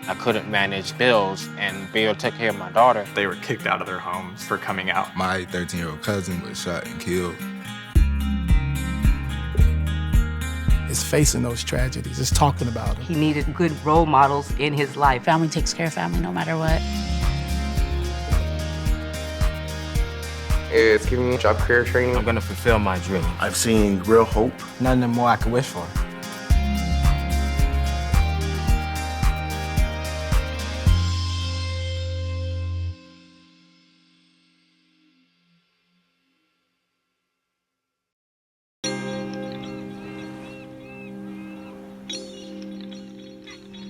I couldn't manage bills and be able to take care of my daughter. They were kicked out of their homes for coming out. My 13-year-old cousin was shot and killed. It's facing those tragedies, it's talking about them. He needed good role models in his life. Family takes care of family no matter what. It's giving me job career training. I'm gonna fulfill my dream. I've seen real hope. Nothing more I could wish for.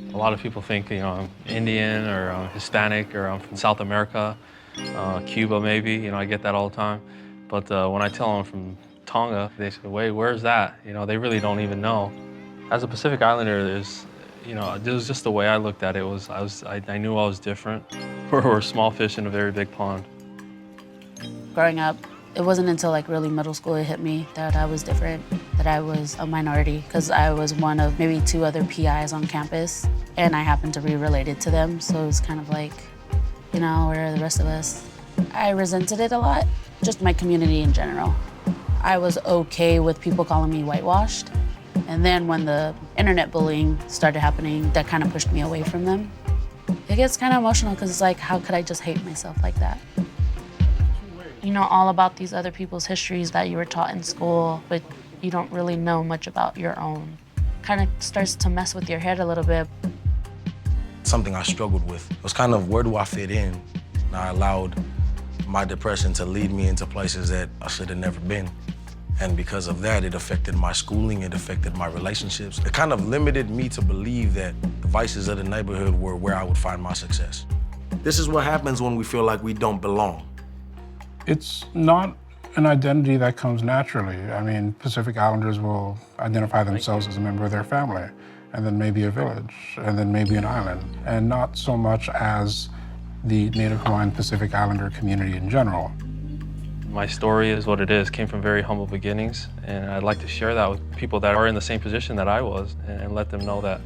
A lot of people think, I'm Indian or I'm Hispanic or I'm from South America, Cuba maybe, I get that all the time. But when I tell them I'm from Tonga, they say, wait, where's that? They really don't even know. As a Pacific Islander, this was just the way I looked at it. I knew I was different. We're small fish in a very big pond. Growing up, it wasn't until really middle school it hit me that I was different, that I was a minority, because I was one of maybe 2 other PIs on campus, and I happened to be related to them, so it was kind of like, where are the rest of us? I resented it a lot, just my community in general. I was okay with people calling me whitewashed, and then when the internet bullying started happening, that kind of pushed me away from them. It gets kind of emotional because it's like, how could I just hate myself like that? All about these other people's histories that you were taught in school, but you don't really know much about your own. Kind of starts to mess with your head a little bit. Something I struggled with. It was kind of, where do I fit in? And I allowed my depression to lead me into places that I should have never been. And because of that, it affected my schooling, it affected my relationships. It kind of limited me to believe that the vices of the neighborhood were where I would find my success. This is what happens when we feel like we don't belong. It's not an identity that comes naturally. Pacific Islanders will identify themselves as a member of their family, and then maybe a village, and then maybe an island, and not so much as the Native Hawaiian Pacific Islander community in general. My story is what it is, came from very humble beginnings, and I'd like to share that with people that are in the same position that I was, and let them know that,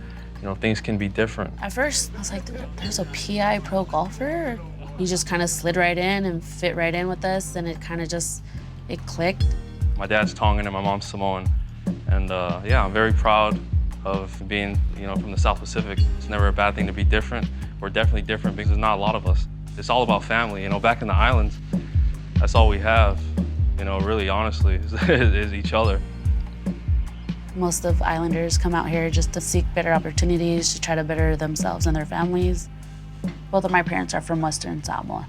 things can be different. At first, I was like, there's a PI pro golfer? He just kind of slid right in and fit right in with us, and it kind of just, it clicked. My dad's Tongan and my mom's Samoan, and I'm very proud of being, from the South Pacific. It's never a bad thing to be different. We're definitely different because there's not a lot of us. It's all about family, back in the islands, that's all we have, really honestly, is each other. Most of Islanders come out here just to seek better opportunities, to try to better themselves and their families. Both of my parents are from Western Samoa.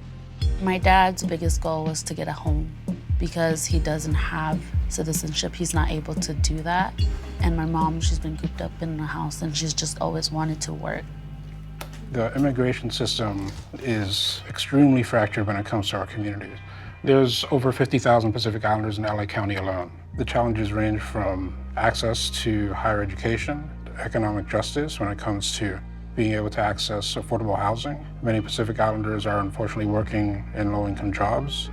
My dad's biggest goal was to get a home because he doesn't have citizenship. He's not able to do that. And my mom, she's been cooped up in the house and she's just always wanted to work. The immigration system is extremely fractured when it comes to our communities. There's over 50,000 Pacific Islanders in LA County alone. The challenges range from access to higher education, to economic justice when it comes to being able to access affordable housing. Many Pacific Islanders are unfortunately working in low-income jobs.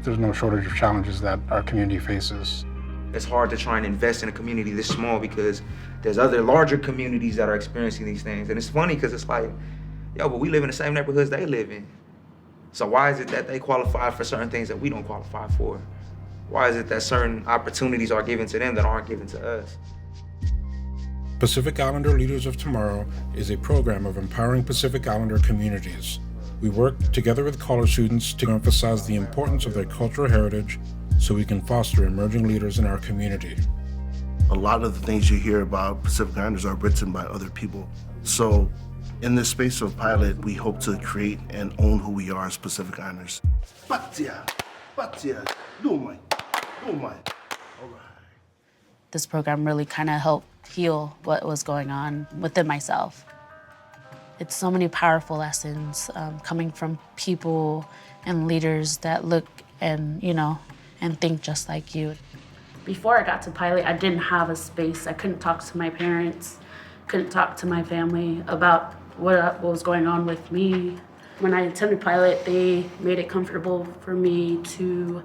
There's no shortage of challenges that our community faces. It's hard to try and invest in a community this small because there's other larger communities that are experiencing these things. And it's funny because it's like, but we live in the same neighborhoods they live in. So why is it that they qualify for certain things that we don't qualify for? Why is it that certain opportunities are given to them that aren't given to us? Pacific Islander Leaders of Tomorrow is a program of empowering Pacific Islander communities. We work together with college students to emphasize the importance of their cultural heritage so we can foster emerging leaders in our community. A lot of the things you hear about Pacific Islanders are written by other people. So in this space of pilot, we hope to create and own who we are as Pacific Islanders. This program really kind of helped heal what was going on within myself. It's so many powerful lessons coming from people and leaders that look and, and think just like you. Before I got to Pilot, I didn't have a space. I couldn't talk to my parents, couldn't talk to my family about what was going on with me. When I attended Pilot, they made it comfortable for me to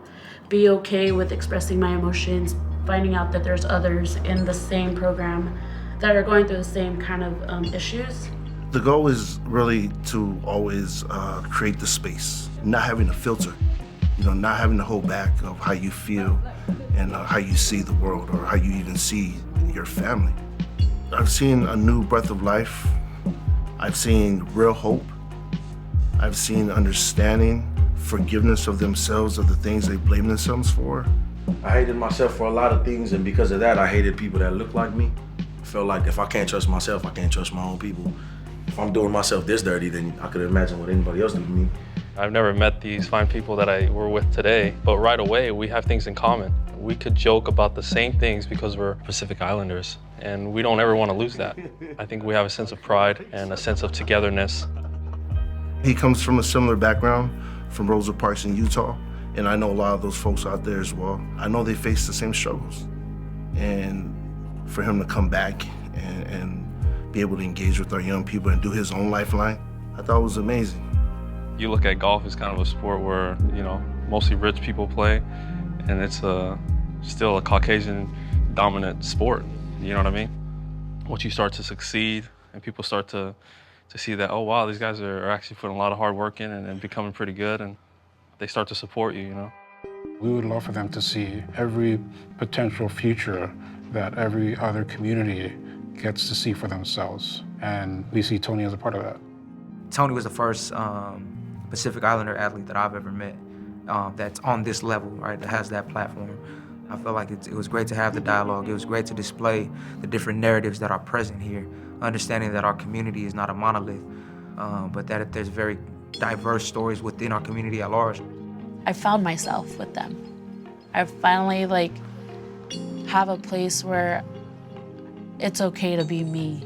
be okay with expressing my emotions, finding out that there's others in the same program that are going through the same kind of issues. The goal is really to always create the space, not having a filter, not having to hold back of how you feel and how you see the world or how you even see your family. I've seen a new breath of life. I've seen real hope. I've seen understanding, forgiveness of themselves, of the things they blame themselves for. I hated myself for a lot of things, and because of that, I hated people that looked like me. I felt like if I can't trust myself, I can't trust my own people. If I'm doing myself this dirty, then I could imagine what anybody else did to me. I've never met these fine people that I were with today, but right away we have things in common. We could joke about the same things because we're Pacific Islanders, and we don't ever want to lose that. I think we have a sense of pride and a sense of togetherness. He comes from a similar background from Rosa Parks in Utah, and I know a lot of those folks out there as well. I know they face the same struggles, and for him to come back and be able to engage with our young people and do his own lifeline, I thought it was amazing. You look at golf as kind of a sport where, mostly rich people play, and it's still a Caucasian dominant sport, you know what I mean? Once you start to succeed and people start to see that, oh wow, these guys are actually putting a lot of hard work in and becoming pretty good, and they start to support you, We would love for them to see every potential future that every other community gets to see for themselves. And we see Tony as a part of that. Tony was the first Pacific Islander athlete that I've ever met that's on this level, right, that has that platform. I feel like it was great to have the dialogue. It was great to display the different narratives that are present here, understanding that our community is not a monolith, but that there's very diverse stories within our community at large. I found myself with them. I finally have a place where it's okay to be me.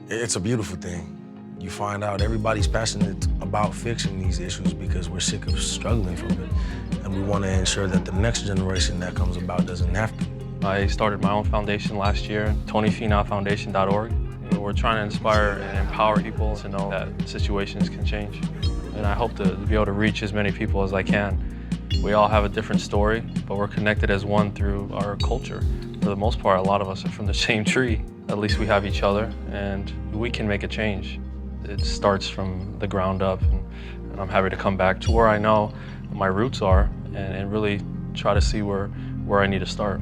It's a beautiful thing. You find out everybody's passionate about fixing these issues because we're sick of struggling from it. And we want to ensure that the next generation that comes about doesn't have to. I started my own foundation last year, TonyFinauFoundation.org. We're trying to inspire and empower people to know that situations can change. And I hope to be able to reach as many people as I can. We all have a different story, but we're connected as one through our culture. For the most part, a lot of us are from the same tree. At least we have each other, and we can make a change. It starts from the ground up, and I'm happy to come back to where I know my roots are and really try to see where I need to start.